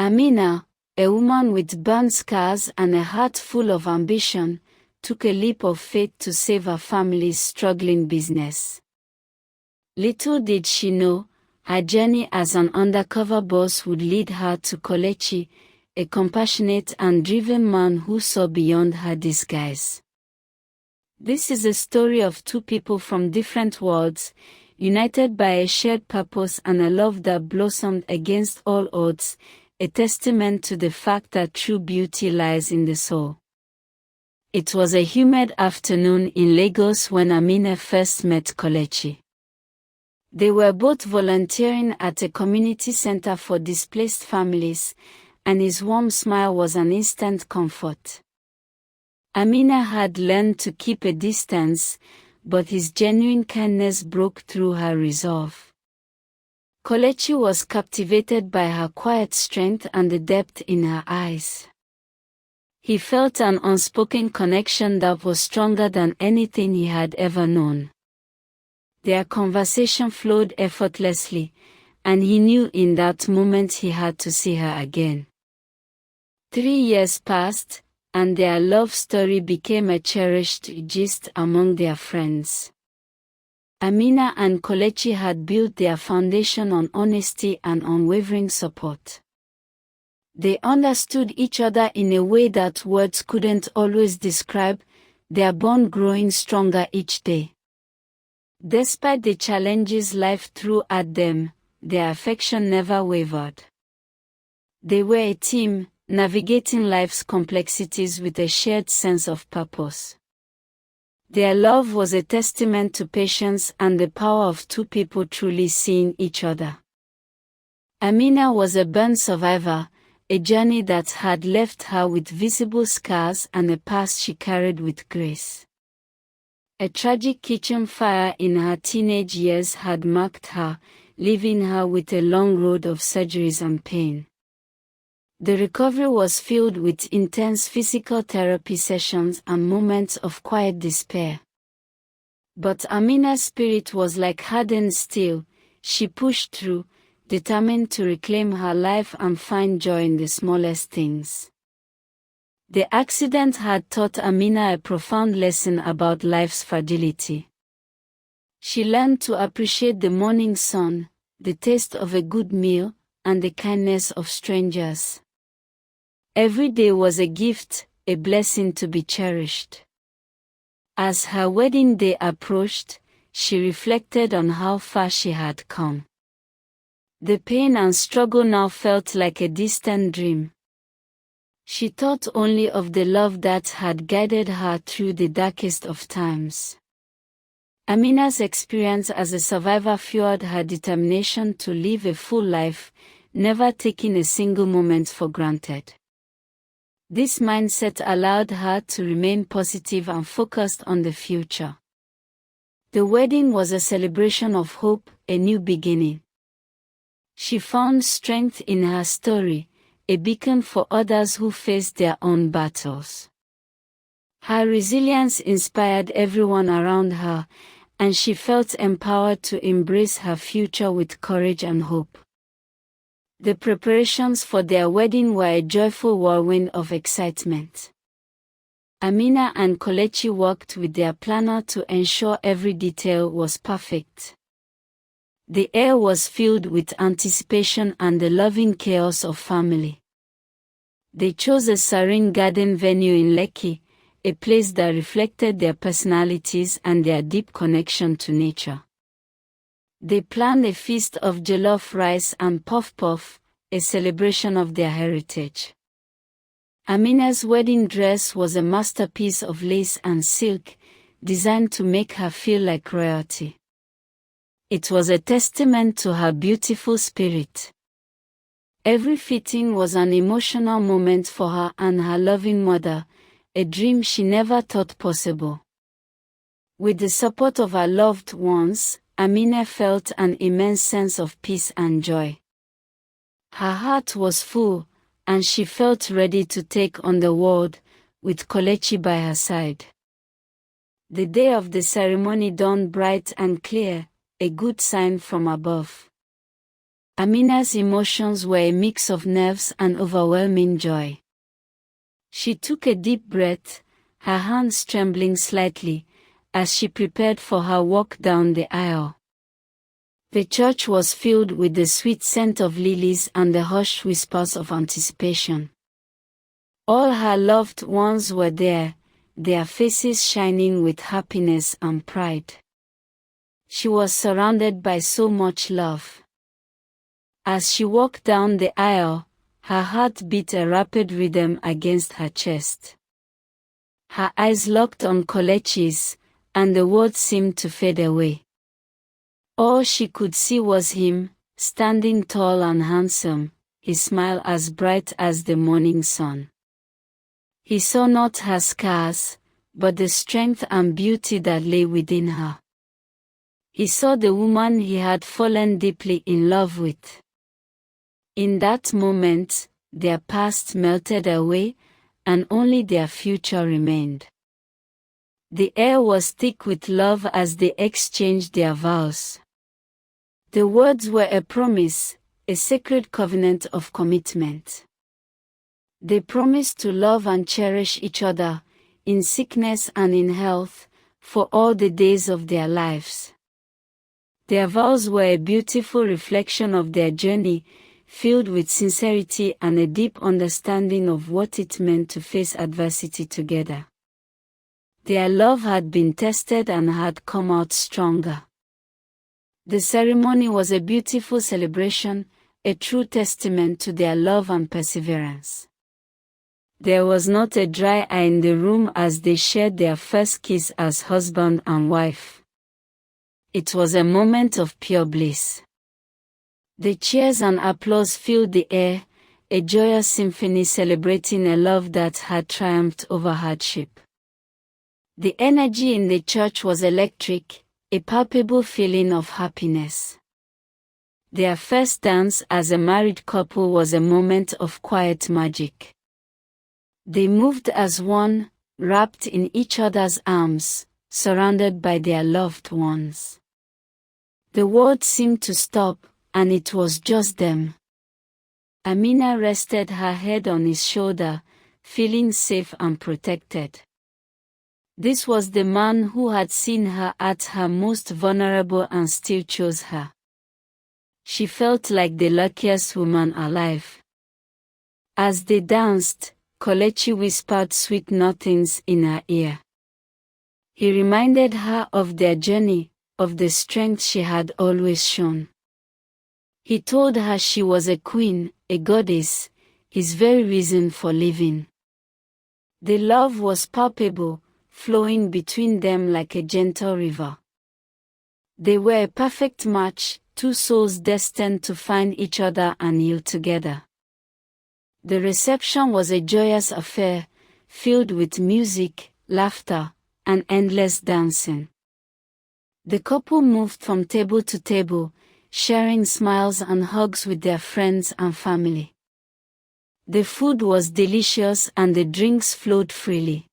Amina, a woman with burn scars and a heart full of ambition, took a leap of faith to save her family's struggling business. Little did she know, her journey as an undercover boss would lead her to Kelechi, a compassionate and driven man who saw beyond her disguise. This is a story of two people from different worlds, united by a shared purpose and a love that blossomed against all odds, a testament to the fact that true beauty lies in the soul. It was a humid afternoon in Lagos when Amina first met Kelechi. They were both volunteering at a community center for displaced families, and his warm smile was an instant comfort. Amina had learned to keep a distance, but his genuine kindness broke through her resolve. Kelechi was captivated by her quiet strength and the depth in her eyes. He felt an unspoken connection that was stronger than anything he had ever known. Their conversation flowed effortlessly, and he knew in that moment he had to see her again. 3 years passed, and their love story became a cherished gist among their friends. Amina and Kelechi had built their foundation on honesty and unwavering support. They understood each other in a way that words couldn't always describe, their bond growing stronger each day. Despite the challenges life threw at them, their affection never wavered. They were a team, navigating life's complexities with a shared sense of purpose. Their love was a testament to patience and the power of two people truly seeing each other. Amina was a burn survivor, a journey that had left her with visible scars and a past she carried with grace. A tragic kitchen fire in her teenage years had marked her, leaving her with a long road of surgeries and pain. The recovery was filled with intense physical therapy sessions and moments of quiet despair. But Amina's spirit was like hardened steel. She pushed through, determined to reclaim her life and find joy in the smallest things. The accident had taught Amina a profound lesson about life's fragility. She learned to appreciate the morning sun, the taste of a good meal, and the kindness of strangers. Every day was a gift, a blessing to be cherished. As her wedding day approached, she reflected on how far she had come. The pain and struggle now felt like a distant dream. She thought only of the love that had guided her through the darkest of times. Amina's experience as a survivor fueled her determination to live a full life, never taking a single moment for granted. This mindset allowed her to remain positive and focused on the future. The wedding was a celebration of hope, a new beginning. She found strength in her story, a beacon for others who faced their own battles. Her resilience inspired everyone around her, and she felt empowered to embrace her future with courage and hope. The preparations for their wedding were a joyful whirlwind of excitement. Amina and Kelechi worked with their planner to ensure every detail was perfect. The air was filled with anticipation and the loving chaos of family. They chose a serene garden venue in Lekki, a place that reflected their personalities and their deep connection to nature. They planned a feast of jollof rice and puff-puff, a celebration of their heritage. Amina's wedding dress was a masterpiece of lace and silk, designed to make her feel like royalty. It was a testament to her beautiful spirit. Every fitting was an emotional moment for her and her loving mother, a dream she never thought possible. With the support of her loved ones, Amina felt an immense sense of peace and joy. Her heart was full, and she felt ready to take on the world, with Kelechi by her side. The day of the ceremony dawned bright and clear, a good sign from above. Amina's emotions were a mix of nerves and overwhelming joy. She took a deep breath, her hands trembling slightly, as she prepared for her walk down the aisle. The church was filled with the sweet scent of lilies and the hushed whispers of anticipation. All her loved ones were there, their faces shining with happiness and pride. She was surrounded by so much love. As she walked down the aisle, her heart beat a rapid rhythm against her chest. Her eyes locked on Kelechi's, and the words seemed to fade away. All she could see was him, standing tall and handsome, his smile as bright as the morning sun. He saw not her scars, but the strength and beauty that lay within her. He saw the woman he had fallen deeply in love with. In that moment, their past melted away, and only their future remained. The air was thick with love as they exchanged their vows. The words were a promise, a sacred covenant of commitment. They promised to love and cherish each other, in sickness and in health, for all the days of their lives. Their vows were a beautiful reflection of their journey, filled with sincerity and a deep understanding of what it meant to face adversity together. Their love had been tested and had come out stronger. The ceremony was a beautiful celebration, a true testament to their love and perseverance. There was not a dry eye in the room as they shared their first kiss as husband and wife. It was a moment of pure bliss. The cheers and applause filled the air, a joyous symphony celebrating a love that had triumphed over hardship. The energy in the church was electric, a palpable feeling of happiness. Their first dance as a married couple was a moment of quiet magic. They moved as one, wrapped in each other's arms, surrounded by their loved ones. The world seemed to stop, and it was just them. Amina rested her head on his shoulder, feeling safe and protected. This was the man who had seen her at her most vulnerable and still chose her. She felt like the luckiest woman alive. As they danced, Kelechi whispered sweet nothings in her ear. He reminded her of their journey, of the strength she had always shown. He told her she was a queen, a goddess, his very reason for living. The love was palpable, flowing between them like a gentle river. They were a perfect match, two souls destined to find each other and heal together. The reception was a joyous affair, filled with music, laughter, and endless dancing. The couple moved from table to table, sharing smiles and hugs with their friends and family. The food was delicious and the drinks flowed freely.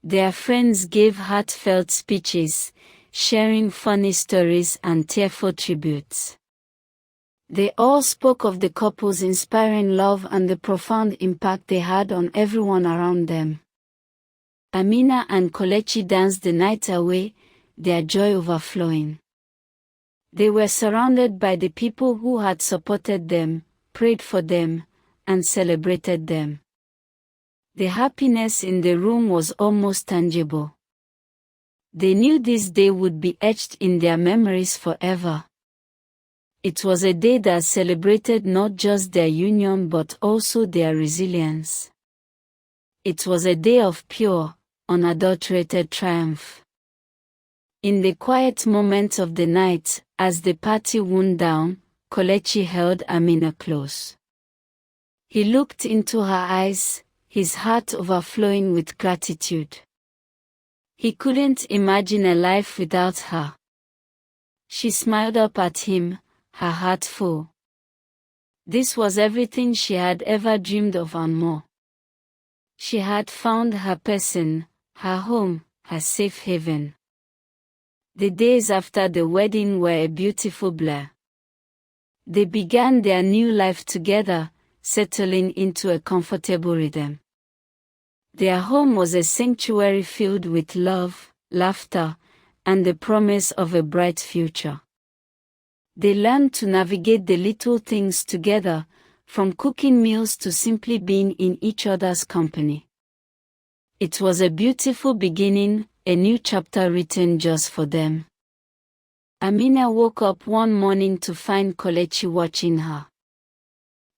Their friends gave heartfelt speeches, sharing funny stories and tearful tributes. They all spoke of the couple's inspiring love and the profound impact they had on everyone around them. Amina and Kelechi danced the night away, their joy overflowing. They were surrounded by the people who had supported them, prayed for them, and celebrated them. The happiness in the room was almost tangible. They knew this day would be etched in their memories forever. It was a day that celebrated not just their union but also their resilience. It was a day of pure, unadulterated triumph. In the quiet moments of the night, as the party wound down, Kelechi held Amina close. He looked into her eyes, his heart overflowing with gratitude. He couldn't imagine a life without her. She smiled up at him, her heart full. This was everything she had ever dreamed of and more. She had found her person, her home, her safe haven. The days after the wedding were a beautiful blur. They began their new life together, settling into a comfortable rhythm. Their home was a sanctuary filled with love, laughter, and the promise of a bright future. They learned to navigate the little things together, from cooking meals to simply being in each other's company. It was a beautiful beginning, a new chapter written just for them. Amina woke up one morning to find Kelechi watching her.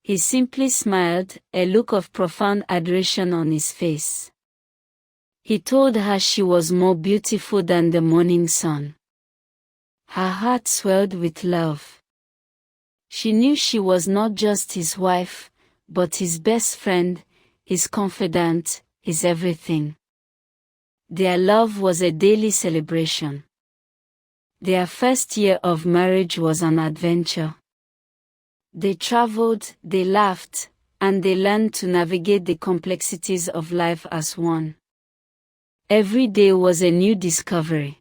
He simply smiled, a look of profound adoration on his face. He told her she was more beautiful than the morning sun. Her heart swelled with love. She knew she was not just his wife, but his best friend, his confidant, his everything. Their love was a daily celebration. Their first year of marriage was an adventure. They traveled, they laughed, and they learned to navigate the complexities of life as one. Every day was a new discovery.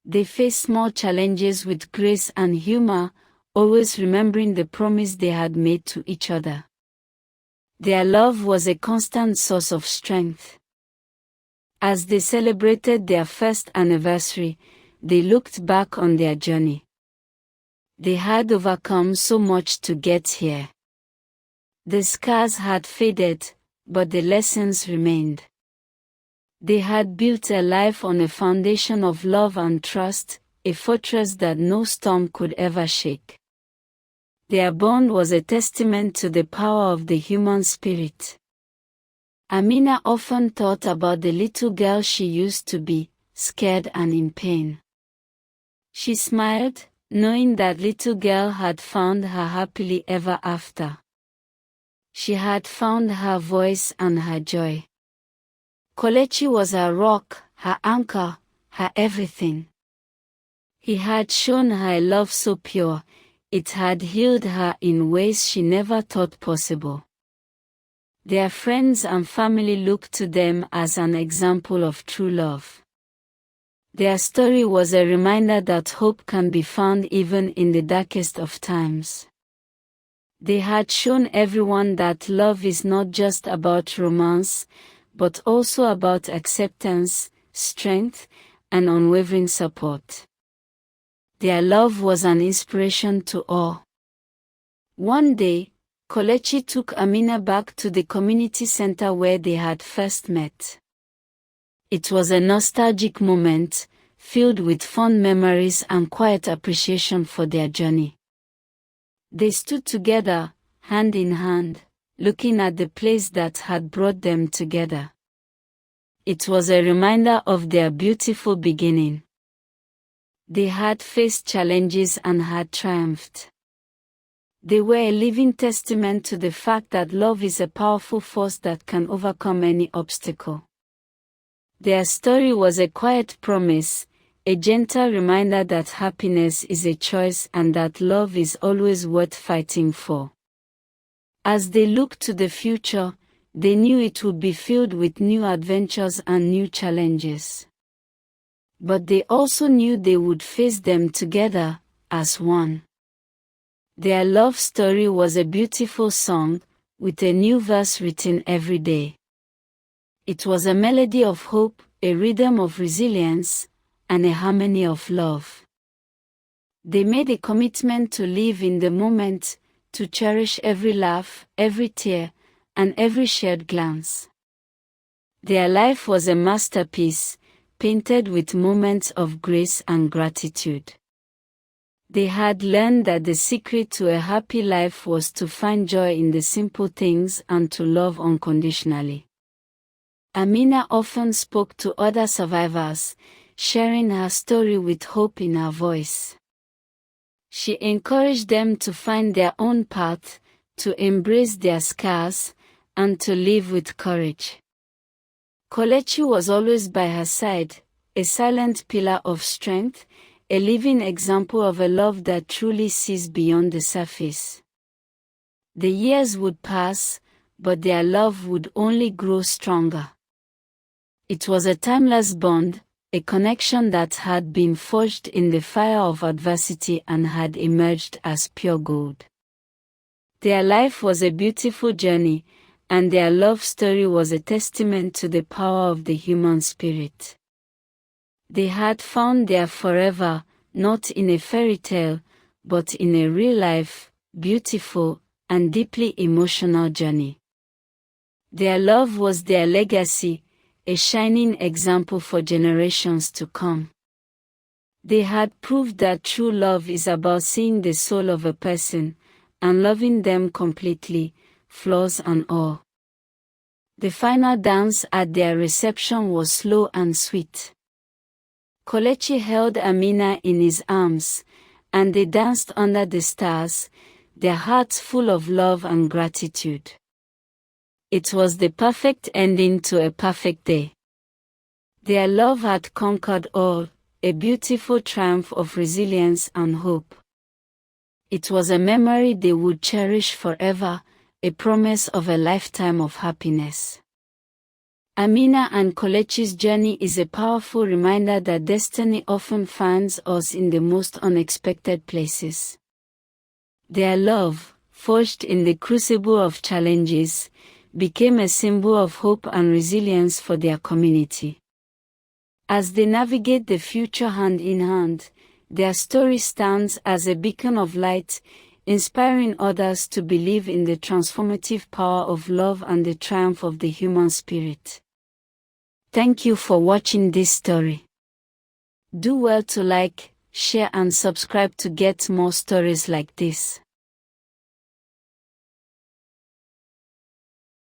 They faced small challenges with grace and humor, always remembering the promise they had made to each other. Their love was a constant source of strength. As they celebrated their first anniversary, they looked back on their journey. They had overcome so much to get here. The scars had faded, but the lessons remained. They had built a life on a foundation of love and trust, a fortress that no storm could ever shake. Their bond was a testament to the power of the human spirit. Amina often thought about the little girl she used to be, scared and in pain. She smiled, knowing that little girl had found her happily ever after. She had found her voice and her joy. Kelechi was her rock, her anchor, her everything. He had shown her a love so pure, it had healed her in ways she never thought possible. Their friends and family looked to them as an example of true love. Their story was a reminder that hope can be found even in the darkest of times. They had shown everyone that love is not just about romance, but also about acceptance, strength, and unwavering support. Their love was an inspiration to all. One day, Kelechi took Amina back to the community center where they had first met. It was a nostalgic moment, filled with fond memories and quiet appreciation for their journey. They stood together, hand in hand, looking at the place that had brought them together. It was a reminder of their beautiful beginning. They had faced challenges and had triumphed. They were a living testament to the fact that love is a powerful force that can overcome any obstacle. Their story was a quiet promise, a gentle reminder that happiness is a choice and that love is always worth fighting for. As they looked to the future, they knew it would be filled with new adventures and new challenges. But they also knew they would face them together, as one. Their love story was a beautiful song, with a new verse written every day. It was a melody of hope, a rhythm of resilience, and a harmony of love. They made a commitment to live in the moment, to cherish every laugh, every tear, and every shared glance. Their life was a masterpiece, painted with moments of grace and gratitude. They had learned that the secret to a happy life was to find joy in the simple things and to love unconditionally. Amina often spoke to other survivors, sharing her story with hope in her voice. She encouraged them to find their own path, to embrace their scars, and to live with courage. Kelechi was always by her side, a silent pillar of strength, a living example of a love that truly sees beyond the surface. The years would pass, but their love would only grow stronger. It was a timeless bond, a connection that had been forged in the fire of adversity and had emerged as pure gold. Their life was a beautiful journey, and their love story was a testament to the power of the human spirit. They had found their forever, not in a fairy tale, but in a real-life, beautiful, and deeply emotional journey. Their love was their legacy, a shining example for generations to come. They had proved that true love is about seeing the soul of a person, and loving them completely, flaws and all. The final dance at their reception was slow and sweet. Kelechi held Amina in his arms, and they danced under the stars, their hearts full of love and gratitude. It was the perfect ending to a perfect day. Their love had conquered all, a beautiful triumph of resilience and hope. It was a memory they would cherish forever, a promise of a lifetime of happiness. Amina and Kelechi's journey is a powerful reminder that destiny often finds us in the most unexpected places. Their love, forged in the crucible of challenges, became a symbol of hope and resilience for their community. As they navigate the future hand in hand, their story stands as a beacon of light, inspiring others to believe in the transformative power of love and the triumph of the human spirit. Thank you for watching this story. Do well to like, share and subscribe to get more stories like this.